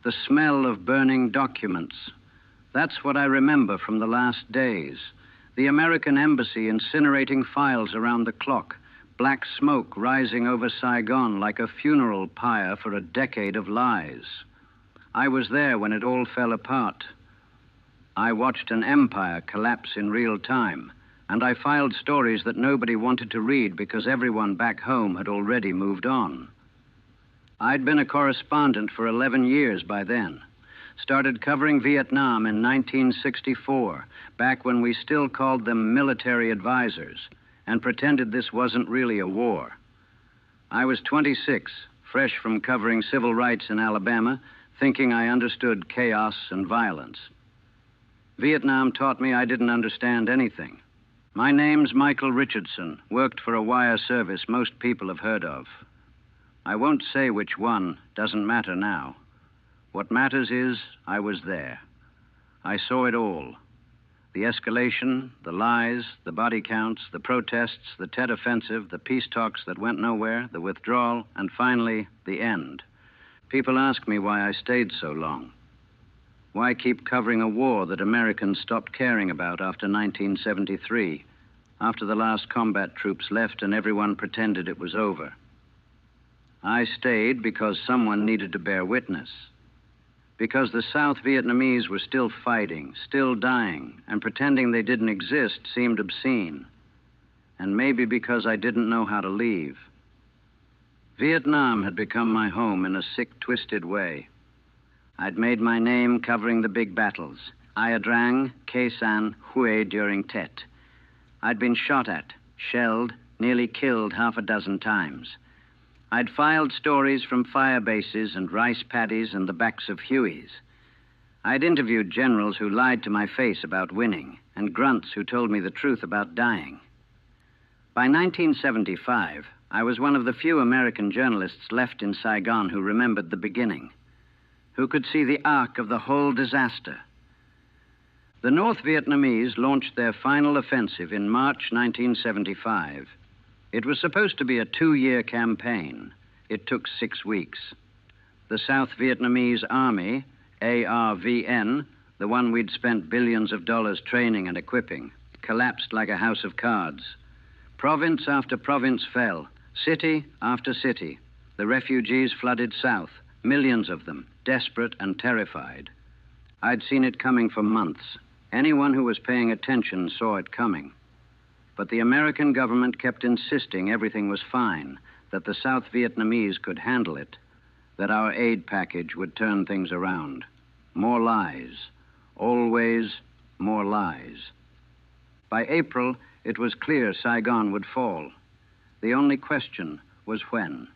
the smell of burning documents. That's what I remember from the last days. The American embassy incinerating files around the clock, black smoke rising over Saigon like a funeral pyre for a decade of lies. I was there when it all fell apart. I watched an empire collapse in real time, and I filed stories that nobody wanted to read because everyone back home had already moved on. I'd been a correspondent for 11 years by then. Started covering Vietnam in 1964, back when we still called them military advisors, and pretended this wasn't really a war. I was 26, fresh from covering civil rights in Alabama, thinking I understood chaos and violence. Vietnam taught me I didn't understand anything. My name's Michael Richardson, worked for a wire service most people have heard of. I won't say which one, doesn't matter now. What matters is I was there. I saw it all. The escalation, the lies, the body counts, the protests, the Tet Offensive, the peace talks that went nowhere, the withdrawal, and finally, the end. People ask me why I stayed so long. Why keep covering a war that Americans stopped caring about after 1973, after the last combat troops left and everyone pretended it was over? I stayed because someone needed to bear witness. Because the South Vietnamese were still fighting, still dying, and pretending they didn't exist seemed obscene. And maybe because I didn't know how to leave. Vietnam had become my home in a sick, twisted way. I'd made my name covering the big battles, Ia Drang, Khe San, Hue during Tet. I'd been shot at, shelled, nearly killed half a dozen times. I'd filed stories from fire bases and rice paddies and the backs of Hueys. I'd interviewed generals who lied to my face about winning, and grunts who told me the truth about dying. By 1975, I was one of the few American journalists left in Saigon who remembered the beginning, who could see the arc of the whole disaster. The North Vietnamese launched their final offensive in March 1975. It was supposed to be a 2-year campaign. It took 6 weeks. The South Vietnamese Army, ARVN, the one we'd spent billions of dollars training and equipping, collapsed like a house of cards. Province after province fell, city after city. The refugees flooded south, millions of them, desperate and terrified. I'd seen it coming for months. Anyone who was paying attention saw it coming. But the American government kept insisting everything was fine, that the South Vietnamese could handle it, that our aid package would turn things around. More lies. Always more lies. By April, it was clear Saigon would fall. The only question was when.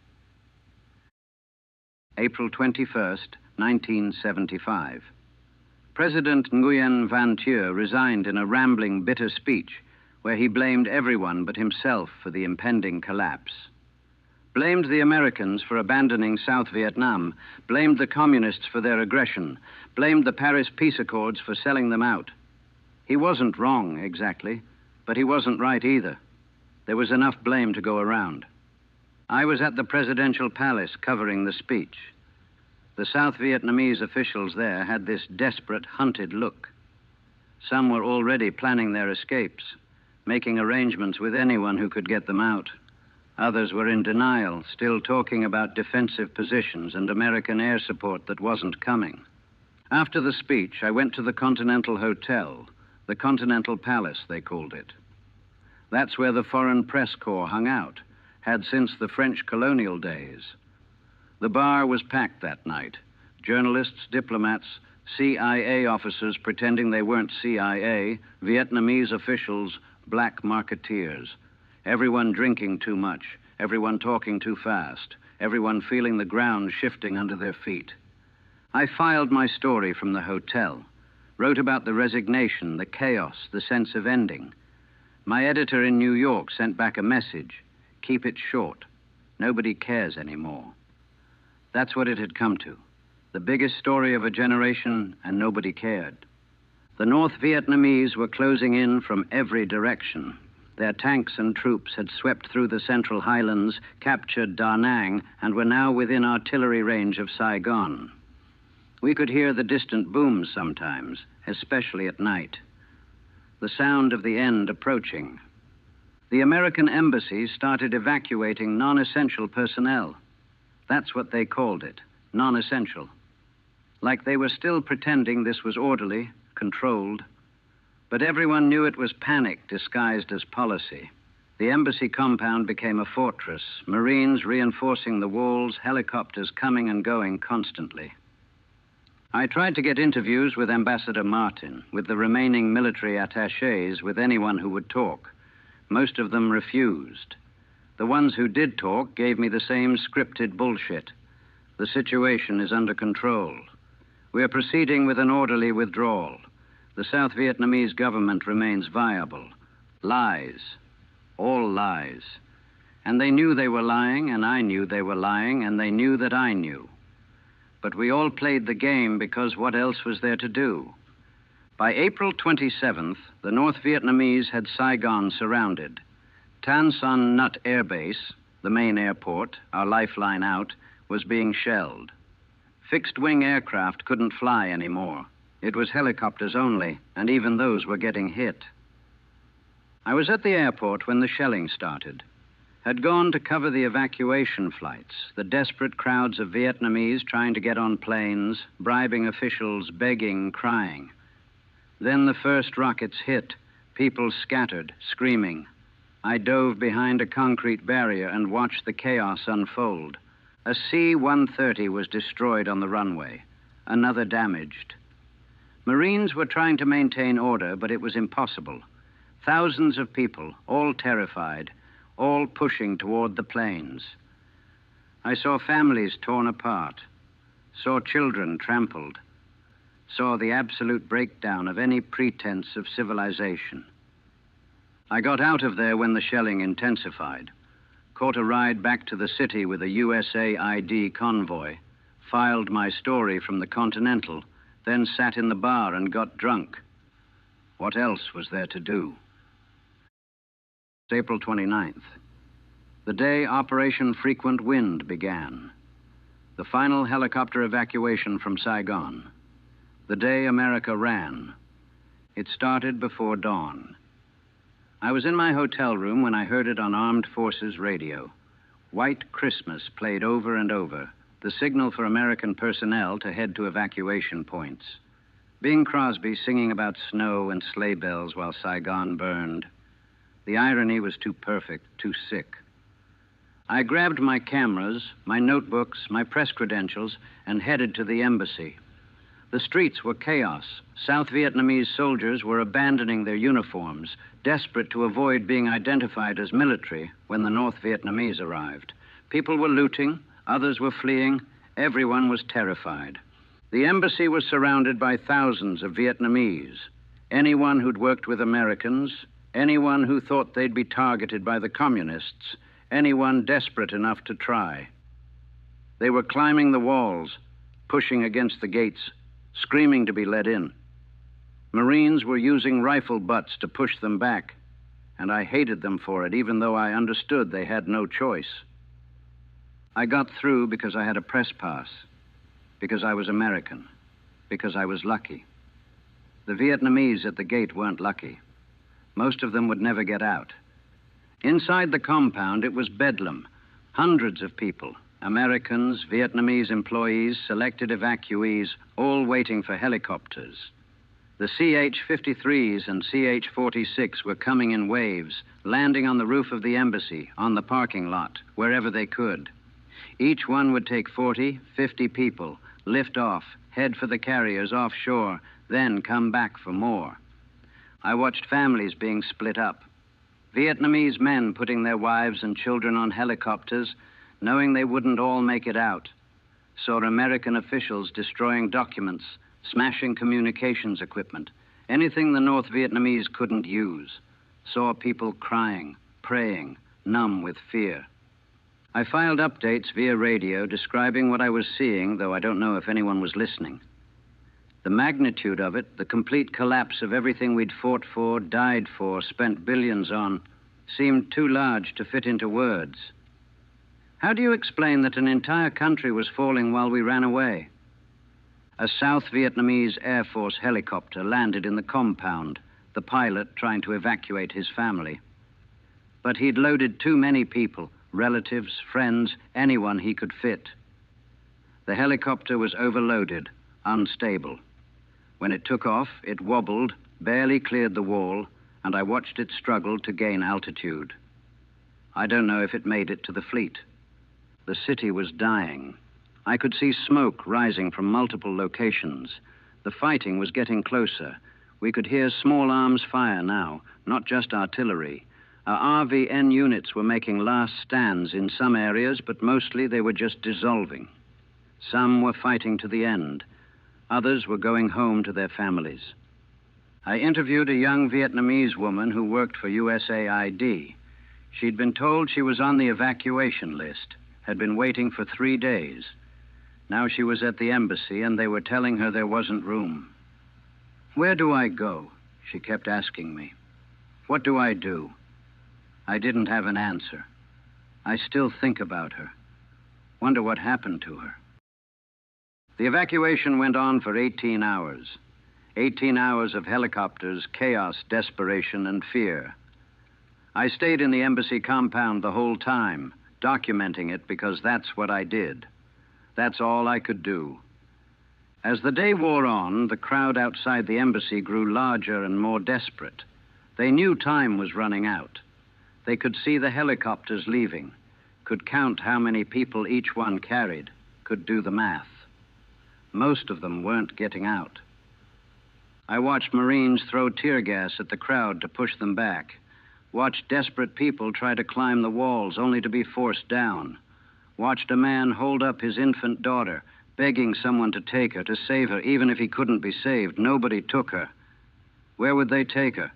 April 21st, 1975. President Nguyen Van Thieu resigned in a rambling, bitter speech where he blamed everyone but himself for the impending collapse. Blamed the Americans for abandoning South Vietnam, blamed the communists for their aggression, blamed the Paris Peace Accords for selling them out. He wasn't wrong, exactly, but he wasn't right either. There was enough blame to go around. I was at the presidential palace covering the speech. The South Vietnamese officials there had this desperate, hunted look. Some were already planning their escapes, making arrangements with anyone who could get them out. Others were in denial, still talking about defensive positions and American air support that wasn't coming. After the speech, I went to the Continental Hotel, the Continental Palace, they called it. That's where the Foreign Press Corps hung out, had since the French colonial days. The bar was packed that night. Journalists, diplomats, CIA officers pretending they weren't CIA, Vietnamese officials, black marketeers. Everyone drinking too much, everyone talking too fast, everyone feeling the ground shifting under their feet. I filed my story from the hotel, wrote about the resignation, the chaos, the sense of ending. My editor in New York sent back a message: keep it short. Nobody cares anymore. That's what it had come to. The biggest story of a generation, and nobody cared. The North Vietnamese were closing in from every direction. Their tanks and troops had swept through the Central Highlands, captured Da Nang, and were now within artillery range of Saigon. We could hear the distant booms sometimes, especially at night. The sound of the end approaching. The American embassy started evacuating non-essential personnel. That's what they called it, non-essential. Like they were still pretending this was orderly, controlled. But everyone knew it was panic disguised as policy. The embassy compound became a fortress, Marines reinforcing the walls, helicopters coming and going constantly. I tried to get interviews with Ambassador Martin, with the remaining military attachés, with anyone who would talk. Most of them refused. The ones who did talk gave me the same scripted bullshit. The situation is under control. We are proceeding with an orderly withdrawal. The South Vietnamese government remains viable. Lies. All lies. And they knew they were lying, and I knew they were lying, and they knew that I knew. But we all played the game because what else was there to do? By April 27th, the North Vietnamese had Saigon surrounded. Tan Son Nut Air Base, the main airport, our lifeline out, was being shelled. Fixed-wing aircraft couldn't fly anymore. It was helicopters only, and even those were getting hit. I was at the airport when the shelling started. Had gone to cover the evacuation flights, the desperate crowds of Vietnamese trying to get on planes, bribing officials, begging, crying. Then the first rockets hit, people scattered, screaming. I dove behind a concrete barrier and watched the chaos unfold. A C-130 was destroyed on the runway, another damaged. Marines were trying to maintain order, but it was impossible. Thousands of people, all terrified, all pushing toward the planes. I saw families torn apart, saw children trampled, saw the absolute breakdown of any pretense of civilization. I got out of there when the shelling intensified, caught a ride back to the city with a USAID convoy, filed my story from the Continental, then sat in the bar and got drunk. What else was there to do? April 29th. The day Operation Frequent Wind began. The final helicopter evacuation from Saigon. The day America ran. It started before dawn. I was in my hotel room when I heard it on Armed Forces radio. White Christmas played over and over, the signal for American personnel to head to evacuation points. Bing Crosby singing about snow and sleigh bells while Saigon burned. The irony was too perfect, too sick. I grabbed my cameras, my notebooks, my press credentials, and headed to the embassy. The streets were chaos. South Vietnamese soldiers were abandoning their uniforms, desperate to avoid being identified as military when the North Vietnamese arrived. People were looting, others were fleeing, everyone was terrified. The embassy was surrounded by thousands of Vietnamese. Anyone who'd worked with Americans, anyone who thought they'd be targeted by the communists, anyone desperate enough to try. They were climbing the walls, pushing against the gates, screaming to be let in. Marines were using rifle butts to push them back, and I hated them for it, even though I understood they had no choice. I got through because I had a press pass, because I was American, because I was lucky. The Vietnamese at the gate weren't lucky. Most of them would never get out. Inside the compound, it was bedlam. Hundreds of people, Americans, Vietnamese employees, selected evacuees, all waiting for helicopters. The CH-53s and CH-46 were coming in waves, landing on the roof of the embassy, on the parking lot, wherever they could. Each one would take 40, 50 people, lift off, head for the carriers offshore, then come back for more. I watched families being split up. Vietnamese men putting their wives and children on helicopters, knowing they wouldn't all make it out. Saw American officials destroying documents, smashing communications equipment, anything the North Vietnamese couldn't use. Saw people crying, praying, numb with fear. I filed updates via radio describing what I was seeing, though I don't know if anyone was listening. The magnitude of it, the complete collapse of everything we'd fought for, died for, spent billions on, seemed too large to fit into words. How do you explain that an entire country was falling while we ran away? A South Vietnamese Air Force helicopter landed in the compound, the pilot trying to evacuate his family. But he'd loaded too many people, relatives, friends, anyone he could fit. The helicopter was overloaded, unstable. When it took off, it wobbled, barely cleared the wall, and I watched it struggle to gain altitude. I don't know if it made it to the fleet. The city was dying. I could see smoke rising from multiple locations. The fighting was getting closer. We could hear small arms fire now, not just artillery. Our RVN units were making last stands in some areas, but mostly they were just dissolving. Some were fighting to the end. Others were going home to their families. I interviewed a young Vietnamese woman who worked for USAID. She'd been told she was on the evacuation list, had been waiting for 3 days. Now she was at the embassy, and they were telling her there wasn't room. "Where do I go?" she kept asking me. "What do I do?" I didn't have an answer. I still think about her. Wonder what happened to her. The evacuation went on for 18 hours. 18 hours of helicopters, chaos, desperation, and fear. I stayed in the embassy compound the whole time, documenting it because that's what I did. That's all I could do. As the day wore on, the crowd outside the embassy grew larger and more desperate. They knew time was running out. They could see the helicopters leaving, could count how many people each one carried, could do the math. Most of them weren't getting out. I watched Marines throw tear gas at the crowd to push them back, watched desperate people try to climb the walls only to be forced down, watched a man hold up his infant daughter, begging someone to take her, to save her, even if he couldn't be saved. Nobody took her. Where would they take her?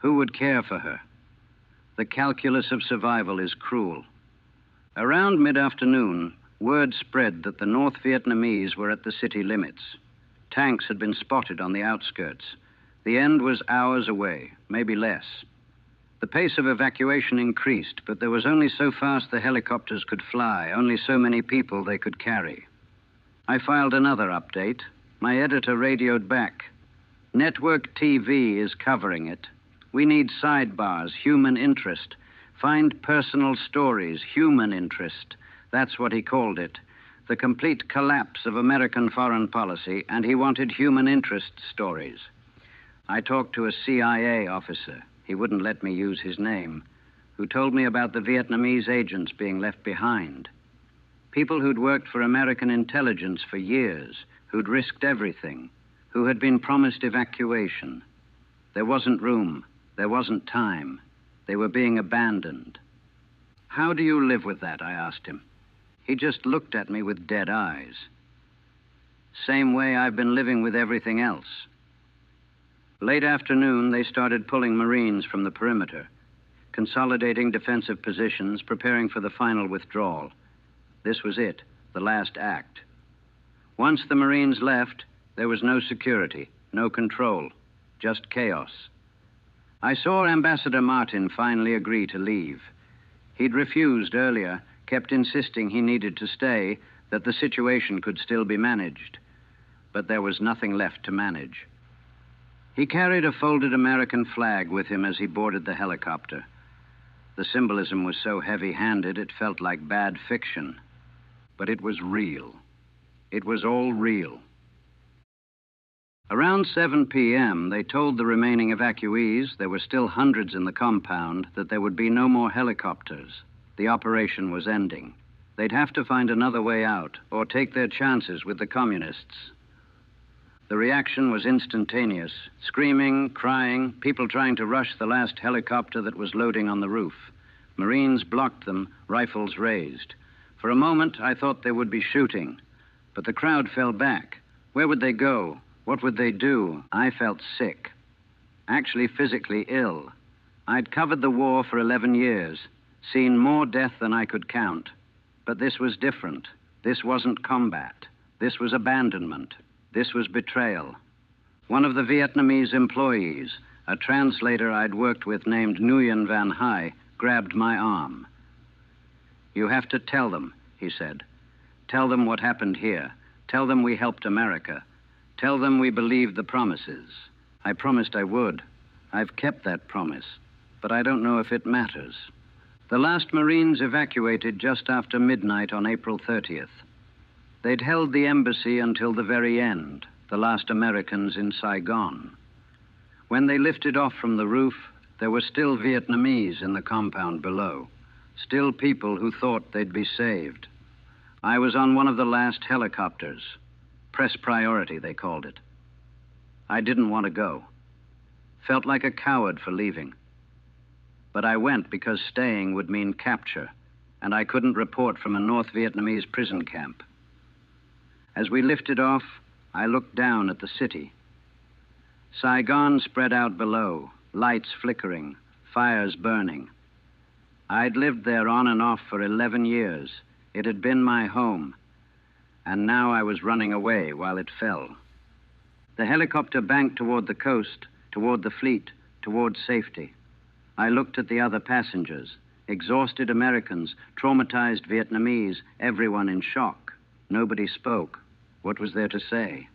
Who would care for her? The calculus of survival is cruel. Around mid-afternoon, word spread that the North Vietnamese were at the city limits. Tanks had been spotted on the outskirts. The end was hours away, maybe less. The pace of evacuation increased, but there was only so fast the helicopters could fly, only so many people they could carry. I filed another update. My editor radioed back. Network TV is covering it. We need sidebars, human interest. Find personal stories, human interest. That's what he called it. The complete collapse of American foreign policy, and he wanted human interest stories. I talked to a CIA officer, he wouldn't let me use his name, who told me about the Vietnamese agents being left behind. People who'd worked for American intelligence for years, who'd risked everything, who had been promised evacuation. There wasn't room, there wasn't time. They were being abandoned. "How do you live with that?" I asked him. He just looked at me with dead eyes. "Same way I've been living with everything else." Late afternoon, they started pulling Marines from the perimeter, consolidating defensive positions, preparing for the final withdrawal. This was it, the last act. Once the Marines left, there was no security, no control, just chaos. I saw Ambassador Martin finally agree to leave. He'd refused earlier, kept insisting he needed to stay, that the situation could still be managed. But there was nothing left to manage. He carried a folded American flag with him as he boarded the helicopter. The symbolism was so heavy-handed it felt like bad fiction. But it was real. It was all real. Around 7 p.m., they told the remaining evacuees, there were still hundreds in the compound, that there would be no more helicopters. The operation was ending. They'd have to find another way out, or take their chances with the communists. The reaction was instantaneous. Screaming, crying, people trying to rush the last helicopter that was loading on the roof. Marines blocked them, rifles raised. For a moment, I thought there would be shooting. But the crowd fell back. Where would they go? What would they do? I felt sick. Actually physically ill. I'd covered the war for 11 years, seen more death than I could count. But this was different. This wasn't combat. This was abandonment. This was betrayal. One of the Vietnamese employees, a translator I'd worked with named Nguyen Van Hai, grabbed my arm. "You have to tell them," he said. "Tell them what happened here. Tell them we helped America. Tell them we believed the promises. I promised I would. I've kept that promise, but I don't know if it matters. The last Marines evacuated just after midnight on April 30th. They'd held the embassy until the very end, the last Americans in Saigon. When they lifted off from the roof, there were still Vietnamese in the compound below, still people who thought they'd be saved. I was on one of the last helicopters. Press priority, they called it. I didn't want to go. Felt like a coward for leaving. But I went because staying would mean capture, and I couldn't report from a North Vietnamese prison camp. As we lifted off, I looked down at the city. Saigon spread out below, lights flickering, fires burning. I'd lived there on and off for 11 years. It had been my home, and now I was running away while it fell. The helicopter banked toward the coast, toward the fleet, toward safety. I looked at the other passengers, exhausted Americans, traumatized Vietnamese, everyone in shock. Nobody spoke. What was there to say?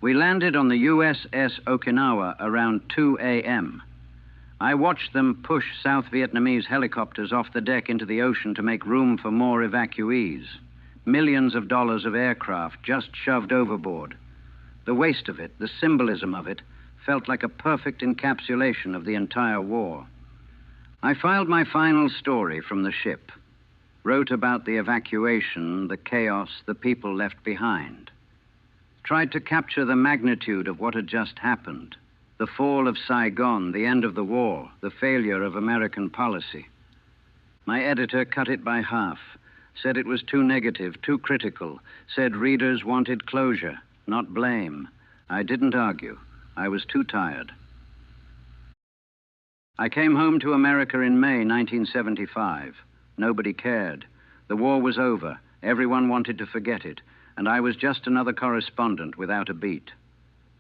We landed on the USS Okinawa around 2 a.m. I watched them push South Vietnamese helicopters off the deck into the ocean to make room for more evacuees. Millions of dollars of aircraft just shoved overboard. The waste of it, the symbolism of it, felt like a perfect encapsulation of the entire war. I filed my final story from the ship, wrote about the evacuation, the chaos, the people left behind. Tried to capture the magnitude of what had just happened, the fall of Saigon, the end of the war, the failure of American policy. My editor cut it by half, said it was too negative, too critical, said readers wanted closure, not blame. I didn't argue. I was too tired. I came home to America in May 1975. Nobody cared. The war was over. Everyone wanted to forget it, and I was just another correspondent without a beat.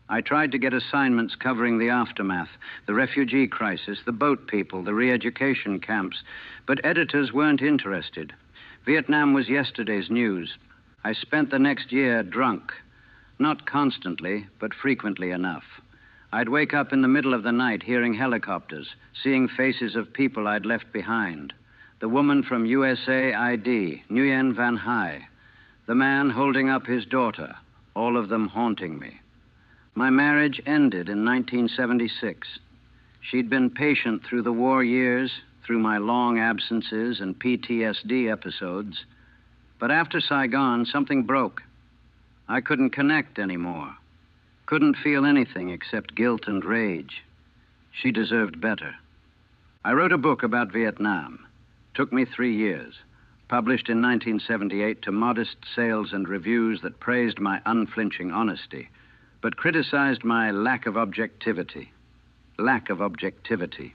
I tried to get assignments covering the aftermath, the refugee crisis, the boat people, the re-education camps, but editors weren't interested. Vietnam was yesterday's news. I spent the next year drunk. Not constantly, but frequently enough. I'd wake up in the middle of the night hearing helicopters, seeing faces of people I'd left behind. The woman from USAID, Nguyen Van Hai. The man holding up his daughter, all of them haunting me. My marriage ended in 1976. She'd been patient through the war years, through my long absences and PTSD episodes. But after Saigon, something broke. I couldn't connect anymore. Couldn't feel anything except guilt and rage. She deserved better. I wrote a book about Vietnam. Took me 3 years. Published in 1978 to modest sales and reviews that praised my unflinching honesty, but criticized my lack of objectivity. Lack of objectivity.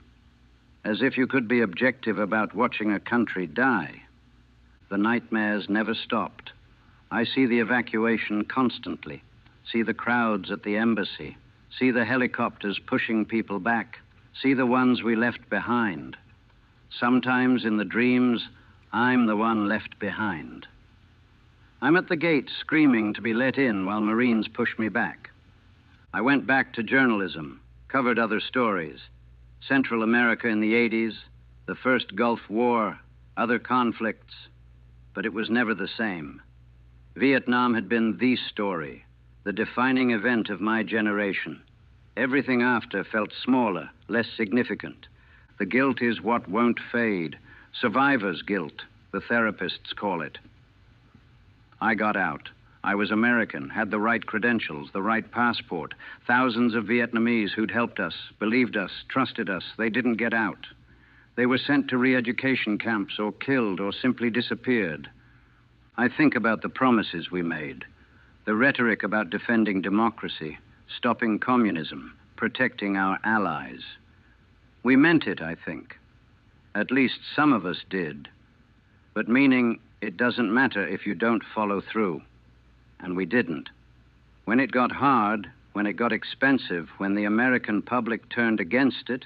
As if you could be objective about watching a country die. The nightmares never stopped. I see the evacuation constantly, see the crowds at the embassy, see the helicopters pushing people back, see the ones we left behind. Sometimes in the dreams, I'm the one left behind. I'm at the gate screaming to be let in while Marines push me back. I went back to journalism, covered other stories. Central America in the 80s, the first Gulf War, other conflicts, but it was never the same. Vietnam had been the story, the defining event of my generation. Everything after felt smaller, less significant. The guilt is what won't fade. Survivor's guilt, the therapists call it. I got out. I was American, had the right credentials, the right passport. Thousands of Vietnamese who'd helped us, believed us, trusted us, they didn't get out. They were sent to re-education camps or killed or simply disappeared. I think about the promises we made, the rhetoric about defending democracy, stopping communism, protecting our allies. We meant it, I think. At least some of us did. But meaning, it doesn't matter if you don't follow through. And we didn't. When it got hard, when it got expensive, when the American public turned against it,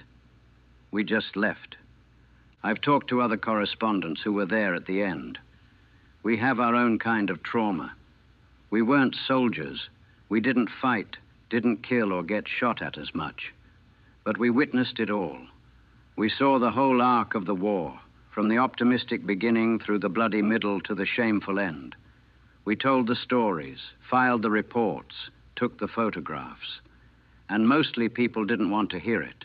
we just left. I've talked to other correspondents who were there at the end. We have our own kind of trauma. We weren't soldiers. We didn't fight, didn't kill or get shot at as much. But we witnessed it all. We saw the whole arc of the war, from the optimistic beginning through the bloody middle to the shameful end. We told the stories, filed the reports, took the photographs. And mostly people didn't want to hear it.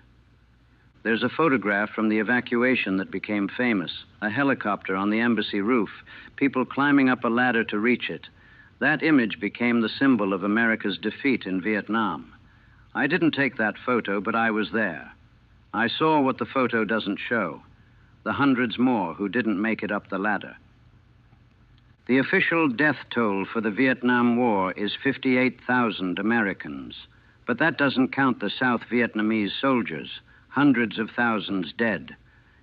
There's a photograph from the evacuation that became famous, a helicopter on the embassy roof, people climbing up a ladder to reach it. That image became the symbol of America's defeat in Vietnam. I didn't take that photo, but I was there. I saw what the photo doesn't show, the hundreds more who didn't make it up the ladder. The official death toll for the Vietnam War is 58,000 Americans, but that doesn't count the South Vietnamese soldiers, hundreds of thousands dead.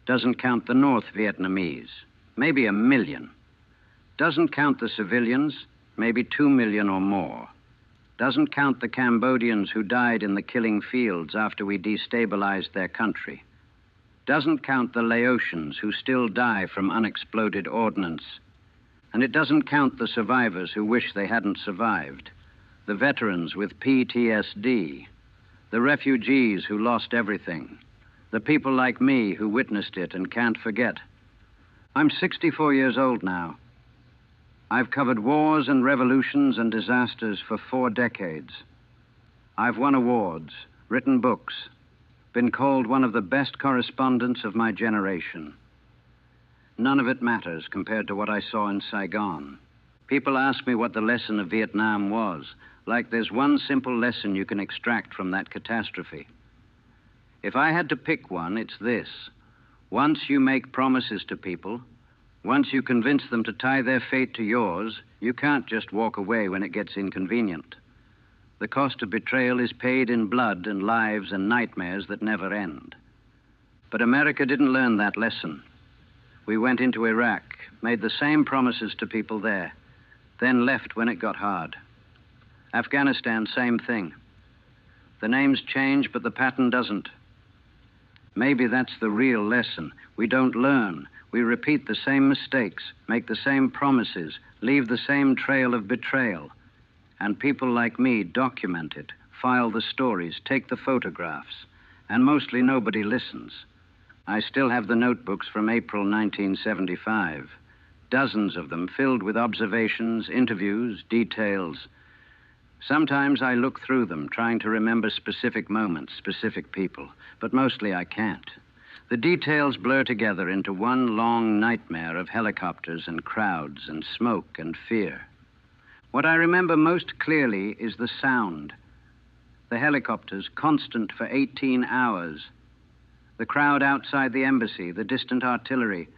Doesn't count the North Vietnamese, maybe 1 million. Doesn't count the civilians, maybe 2 million or more. Doesn't count the Cambodians who died in the killing fields after we destabilized their country. Doesn't count the Laotians who still die from unexploded ordnance. And it doesn't count the survivors who wish they hadn't survived, the veterans with PTSD, the refugees who lost everything, the people like me who witnessed it and can't forget. I'm 64 years old now. I've covered wars and revolutions and disasters for 4 decades. I've won awards, written books, been called one of the best correspondents of my generation. None of it matters compared to what I saw in Saigon. People ask me what the lesson of Vietnam was, like there's one simple lesson you can extract from that catastrophe. If I had to pick one, it's this. Once you make promises to people, once you convince them to tie their fate to yours, you can't just walk away when it gets inconvenient. The cost of betrayal is paid in blood and lives and nightmares that never end. But America didn't learn that lesson. We went into Iraq, made the same promises to people there, then left when it got hard. Afghanistan, same thing. The names change, but the pattern doesn't. Maybe that's the real lesson. We don't learn. We repeat the same mistakes, make the same promises, leave the same trail of betrayal. And people like me document it, file the stories, take the photographs, and mostly nobody listens. I still have the notebooks from April 1975, dozens of them filled with observations, interviews, details. Sometimes I look through them, trying to remember specific moments, specific people, but mostly I can't. The details blur together into one long nightmare of helicopters and crowds and smoke and fear. What I remember most clearly is the sound. The helicopters, constant for 18 hours. The crowd outside the embassy, the distant artillery,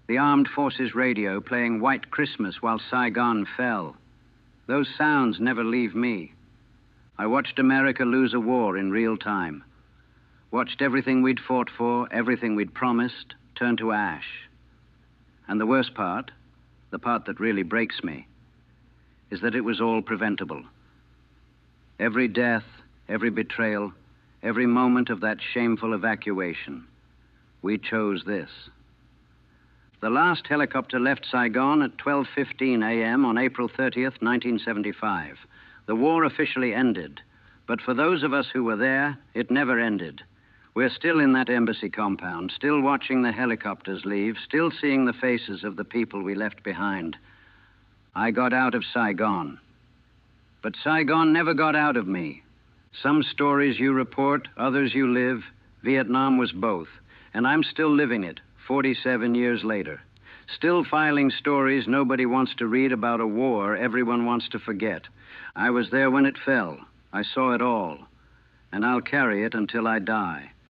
the armed forces radio playing White Christmas while Saigon fell. Those sounds never leave me. I watched America lose a war in real time. Watched everything we'd fought for, everything we'd promised, turn to ash. And the worst part, the part that really breaks me, is that it was all preventable. Every death, every betrayal, every moment of that shameful evacuation, we chose this. The last helicopter left Saigon at 12:15 a.m. on April 30th, 1975. The war officially ended, but for those of us who were there, it never ended. We're still in that embassy compound, still watching the helicopters leave, still seeing the faces of the people we left behind. I got out of Saigon, but Saigon never got out of me. Some stories you report, others you live. Vietnam was both, and I'm still living it, 47 years later. Still filing stories nobody wants to read about a war everyone wants to forget. I was there when it fell. I saw it all, and I'll carry it until I die.